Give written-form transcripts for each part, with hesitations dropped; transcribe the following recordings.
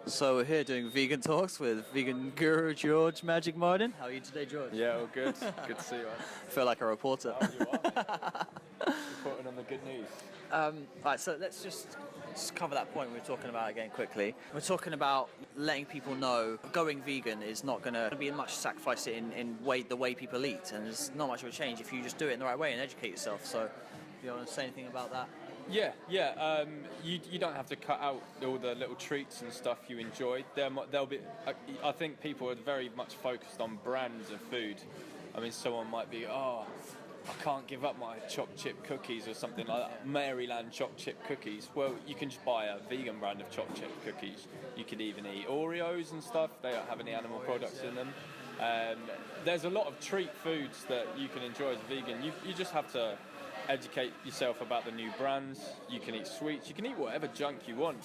So we're here doing vegan talks with vegan guru George Magic Martin. How are you today, George? Yeah, all good. Good to see you, man. Feel like a reporter. Oh, you are. Reporting on the good news. Right, so let's just cover that point we were talking about again quickly. We're talking about letting people know going vegan is not going to be much sacrifice in the way people eat, and there's not much of a change if you just do it in the right way and educate yourself. So, do you want to say anything about that? Yeah. You don't have to cut out all the little treats and stuff you enjoy. There'll be. I think people are very much focused on brands of food. I mean, someone might be, I can't give up my choc chip cookies or something like that. Maryland choc chip cookies. Well, you can just buy a vegan brand of choc chip cookies. You could even eat Oreos and stuff. They don't have any animal products in them. There's a lot of treat foods that you can enjoy as a vegan. You just have to educate yourself about the new brands. You can eat sweets. You can eat whatever junk you want.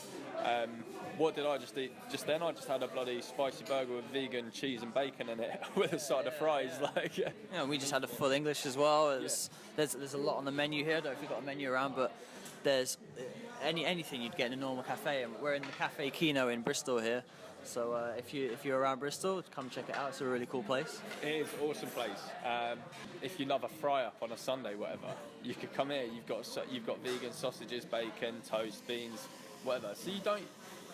What did I just eat just then? I just had a bloody spicy burger with vegan cheese and bacon in it with a side of fries. Yeah, we just had a full English as well. There's a lot on the menu here. I don't know if you've got a menu around, but there's anything you'd get in a normal cafe. And we're in the Cafe Kino in Bristol here. So if you're around Bristol, come check it out. It's a really cool place. It is an awesome place. If you love a fry up on a Sunday, whatever, you could come here. You've got vegan sausages, bacon, toast, beans, whatever. So you don't.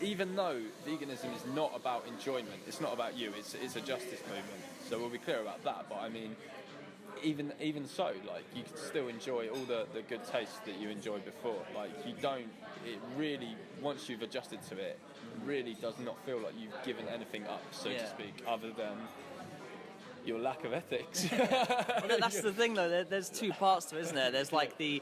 Even though veganism is not about enjoyment, it's not about you. It's a justice movement. So we'll be clear about that. But I mean, even so, like, you can still enjoy all the good tastes that you enjoyed before. Like, you don't. It really, once you've adjusted to it, really does not feel like you've given anything up, so to speak, other than your lack of ethics. Well, that's the thing, though. There's two parts to it, isn't there? There's like the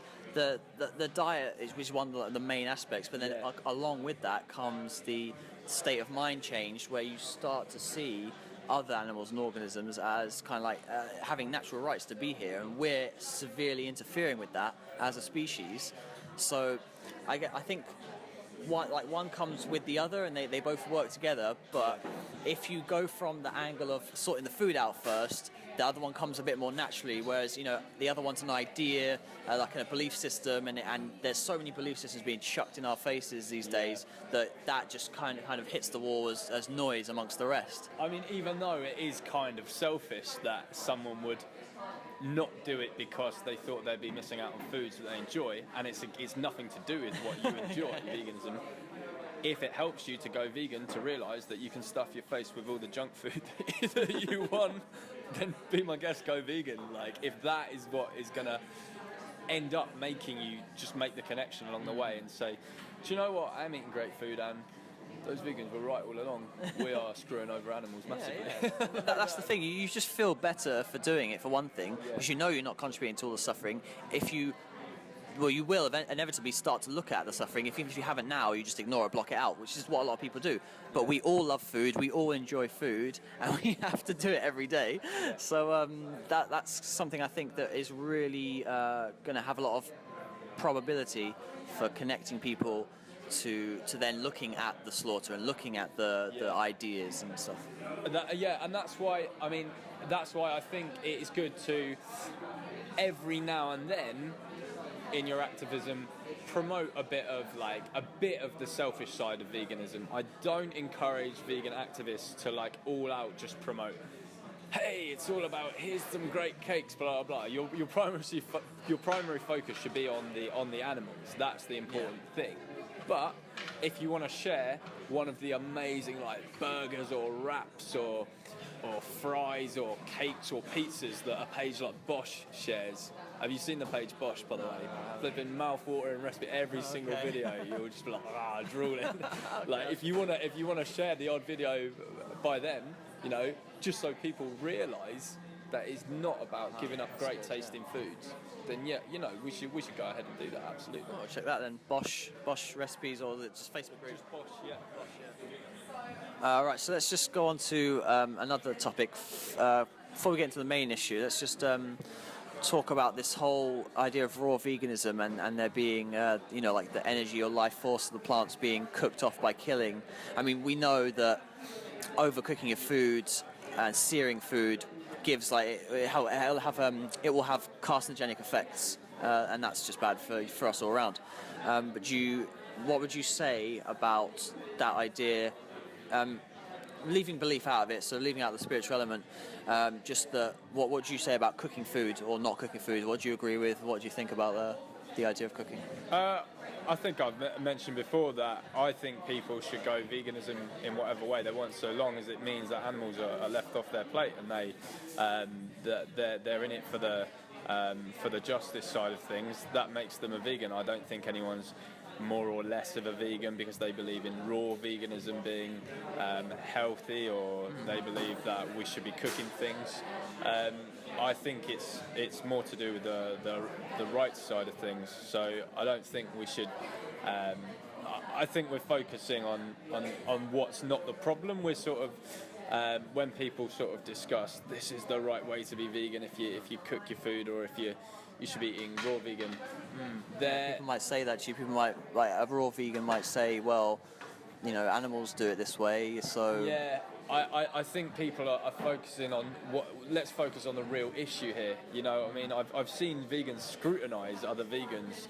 diet, which is one of the main aspects, but then along with that comes the state of mind change, where you start to see other animals and organisms as kind of like having natural rights to be here, and we're severely interfering with that as a species. So I think one comes with the other, and they both work together. But if you go from the angle of sorting the food out first, the other one comes a bit more naturally, whereas the other one's an idea, like a belief system, and there's so many belief systems being chucked in our faces these days that just kind of hits the wall as noise amongst the rest. I mean, even though it is kind of selfish that someone would not do it because they thought they'd be missing out on foods that they enjoy, and it's nothing to do with what you enjoy, veganism. If it helps you to go vegan, to realise that you can stuff your face with all the junk food that you want, then be my guest, go vegan. Like, if that is what is going to end up making you just make the connection along the way and say, do you know what, I'm eating great food, and those vegans were right all along. We are screwing over animals massively. Yeah. That's the thing. You just feel better for doing it, for one thing, because you know you're not contributing to all the suffering. You will inevitably start to look at the suffering. Even if you haven't now, you just ignore it, block it out, which is what a lot of people do. But we all love food, we all enjoy food, and we have to do it every day. So that's something I think that is really going to have a lot of probability for connecting people to then looking at the slaughter and looking at the ideas and stuff. And that's why I think it is good to every now and then in your activism promote a bit of the selfish side of veganism. I don't encourage vegan activists to all out just promote, hey, it's all about here's some great cakes, blah blah blah. Your primary focus should be on the animals. That's the important thing. But if you want to share one of the amazing burgers or wraps or fries or cakes or pizzas that a page like Bosch shares. Have you seen the page Bosch, by the way? Flipping mouth-watering recipe every single video. You'll just be drooling. If you wanna share the odd video by them, just so people realise that it's not about giving up great tasting foods, then we should go ahead and do that, absolutely. Oh, check that then. Bosch recipes, or just Facebook group. Just Bosch, yeah. Right, so let's just go on to another topic. Before we get into the main issue, let's just talk about this whole idea of raw veganism and there being, the energy or life force of the plants being cooked off by killing. I mean, we know that overcooking of food and searing food gives it will have carcinogenic effects, and that's just bad for us all around. But what would you say about that idea leaving belief out of it, so leaving out the spiritual element, just what do you say about cooking food or not cooking food? What do you agree with? What do you think about the idea of cooking? I think I've mentioned before that I think people should go veganism in whatever way they want, so long as it means that animals are left off their plate and they're in it for the justice side of things. That makes them a vegan. I don't think anyone's more or less of a vegan because they believe in raw veganism being healthy, or they believe that we should be cooking things. I think it's more to do with the right side of things. So I don't think we should. I think we're focusing on what's not the problem. We're sort of when people sort of discuss this is the right way to be vegan if you cook your food, or if you should be eating raw vegan. People might say that to you. People might, like a raw vegan might say, well, animals do it this way, so... Yeah, I think people are focusing on let's focus on the real issue here. I mean, I've seen vegans scrutinise other vegans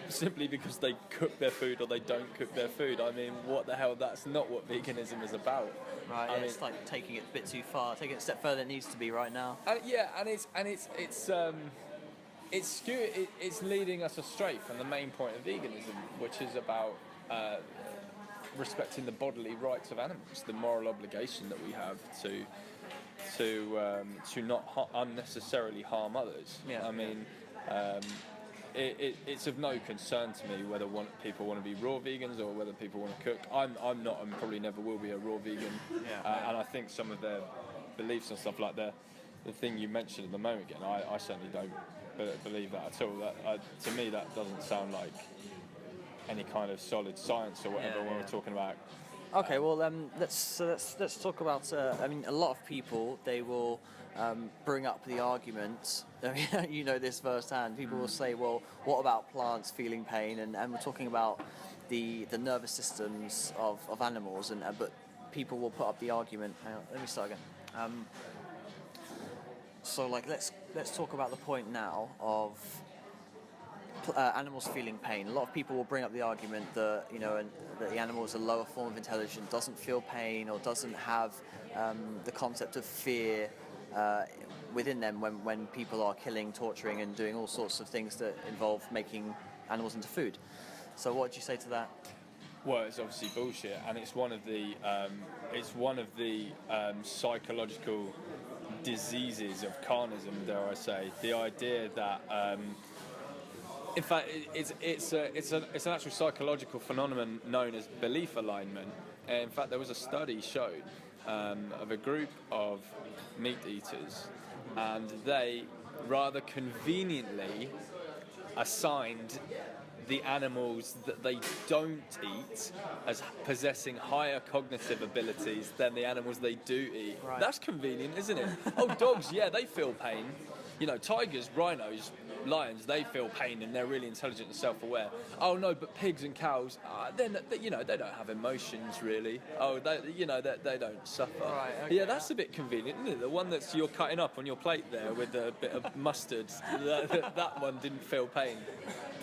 simply because they cook their food or they don't cook their food. I mean, what the hell? That's not what veganism is about. Right, it's like taking it a bit too far, taking it a step further than it needs to be right now. It's leading us astray from the main point of veganism, which is about respecting the bodily rights of animals, the moral obligation that we have to not unnecessarily harm others. Yeah. I mean, it's of no concern to me whether people want to be raw vegans or whether people want to cook. I'm not, and probably never will be, a raw vegan. And I think some of their beliefs and stuff like the thing you mentioned at the moment again, I certainly don't believe that at all. To me, that doesn't sound like any kind of solid science or whatever when we're talking about. Okay, well, let's talk about. I mean, a lot of people, they will bring up the argument. I mean, you know this firsthand. People will say, "Well, what about plants feeling pain?" And we're talking about the nervous systems of animals, but people will put up the argument. Hang on, let me start again. So, like, let's talk about the point now of animals feeling pain. A lot of people will bring up the argument that that the animal is a lower form of intelligence, doesn't feel pain, or doesn't have the concept of fear within them when people are killing, torturing, and doing all sorts of things that involve making animals into food. So, what do you say to that? Well, it's obviously bullshit, and it's one of the psychological diseases of carnism, dare I say. The idea that in fact, it's an actual psychological phenomenon known as belief alignment. In fact, there was a study showed of a group of meat eaters, and they rather conveniently assigned the animals that they don't eat as possessing higher cognitive abilities than the animals they do eat. Right. That's convenient, isn't it? Oh, dogs, yeah, they feel pain. Tigers, rhinos, lions, they feel pain and they're really intelligent and self-aware. Oh no, but pigs and cows, they don't have emotions really. Oh, they don't suffer. Right, okay. Yeah, that's a bit convenient, isn't it? The one that's you're cutting up on your plate there with a bit of mustard, that one didn't feel pain.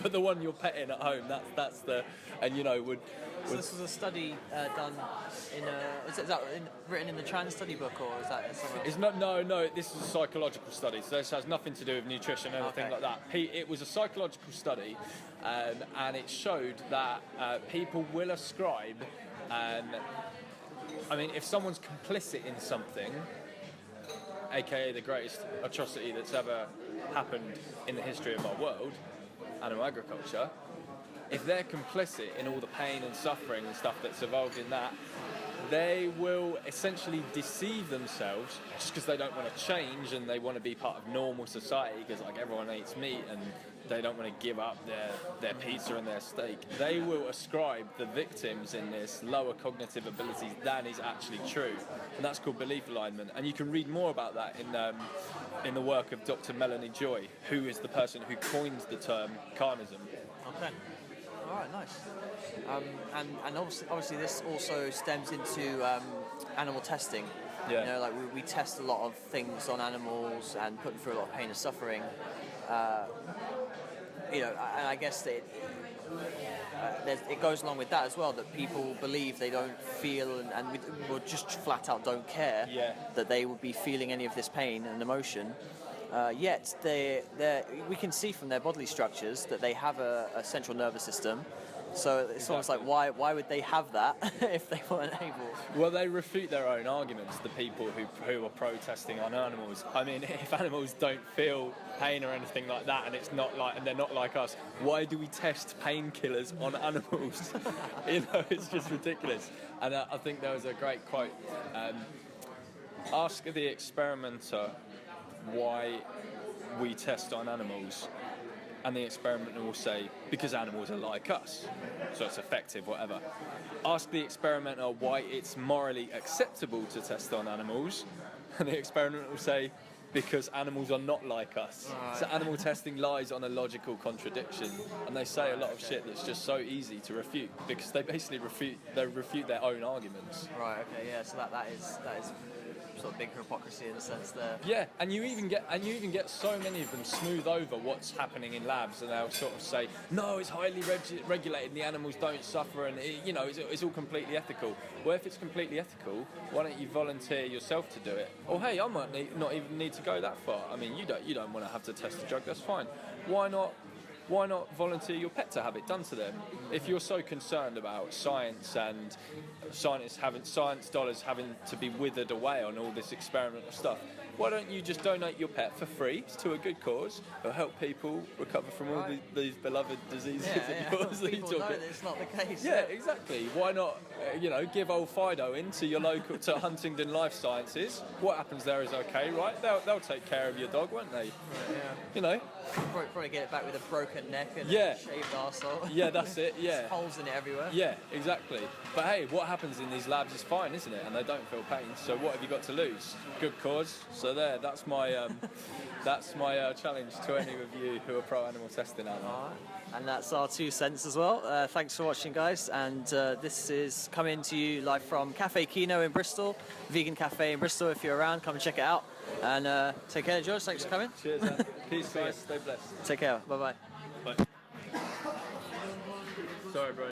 But the one you're petting at home, that's the, and would. So this was a study done is that written in the trans study book, or is that somewhere else? It's not. No. This is a psychological study, so this has nothing to do with nutrition or anything like that. It was a psychological study, and it showed that people will ascribe. I mean, if someone's complicit in something, aka the greatest atrocity that's ever happened in the history of our world, animal agriculture. If they're complicit in all the pain and suffering and stuff that's involved in that, they will essentially deceive themselves just because they don't want to change and they want to be part of normal society because like everyone eats meat and they don't want to give up their pizza and their steak. They will ascribe the victims in this lower cognitive abilities than is actually true, and that's called belief alignment. And you can read more about that in the work of Dr. Melanie Joy, who is the person who coined the term carnism. Okay. All right, nice. And obviously this also stems into animal testing. Yeah. Like we test a lot of things on animals and put them through a lot of pain and suffering. And I guess that it goes along with that as well, that people believe they don't feel or just flat out don't care that they would be feeling any of this pain and emotion. Yet we can see from their bodily structures that they have a central nervous system. So it's almost like, why would they have that if they weren't able? Well, they refute their own arguments, the people who are protesting on animals. I mean, if animals don't feel pain or anything like that, and they're not like us, why do we test painkillers on animals? It's just ridiculous. And I think there was a great quote. Ask the experimenter why we test on animals, and the experimenter will say, because animals are like us, so it's effective, whatever. Ask the experimenter why it's morally acceptable to test on animals, and the experimenter will say, because animals are not like us. Right. So animal testing lies on a logical contradiction, and they say a lot of shit that's just so easy to refute, because they basically refute their own arguments. Right, okay, yeah, so that is sort of big hypocrisy in a sense there. Yeah, and you even get so many of them smooth over what's happening in labs, and they'll sort of say, no, it's highly regulated and the animals don't suffer, and it's all completely ethical. Well, if it's completely ethical, why don't you volunteer yourself to do it? Or hey, I might not even need to go that far. I mean, you don't want to have to test a drug, that's fine. Why not volunteer your pet to have it done to them? If you're so concerned about science and science dollars having to be withered away on all this experimental stuff, why don't you just donate your pet for free to a good cause? It'll help people recover from all these beloved diseases of yours that you talk about. It's not the case. Yeah, exactly. Why not, give old Fido into your local to Huntingdon Life Sciences? What happens there is okay, right? They'll take care of your dog, won't they? Right, yeah. Probably get it back with a broken neck and a shaved arsehole. Yeah, that's it. Yeah. Holes in it everywhere. Yeah, exactly. But hey, what happens in these labs is fine, isn't it? And they don't feel pain. So what have you got to lose? Good cause. So that's my challenge to any of you who are pro animal testing out there. All right. And that's our 2 cents as well. Thanks for watching, guys. And this is coming to you live from Cafe Kino in Bristol, vegan cafe in Bristol. If you're around, come and check it out. And take care, George. Thanks for coming. Cheers, man. Peace, guys. Stay blessed. Take care. Bye-bye. Bye. Sorry, bro.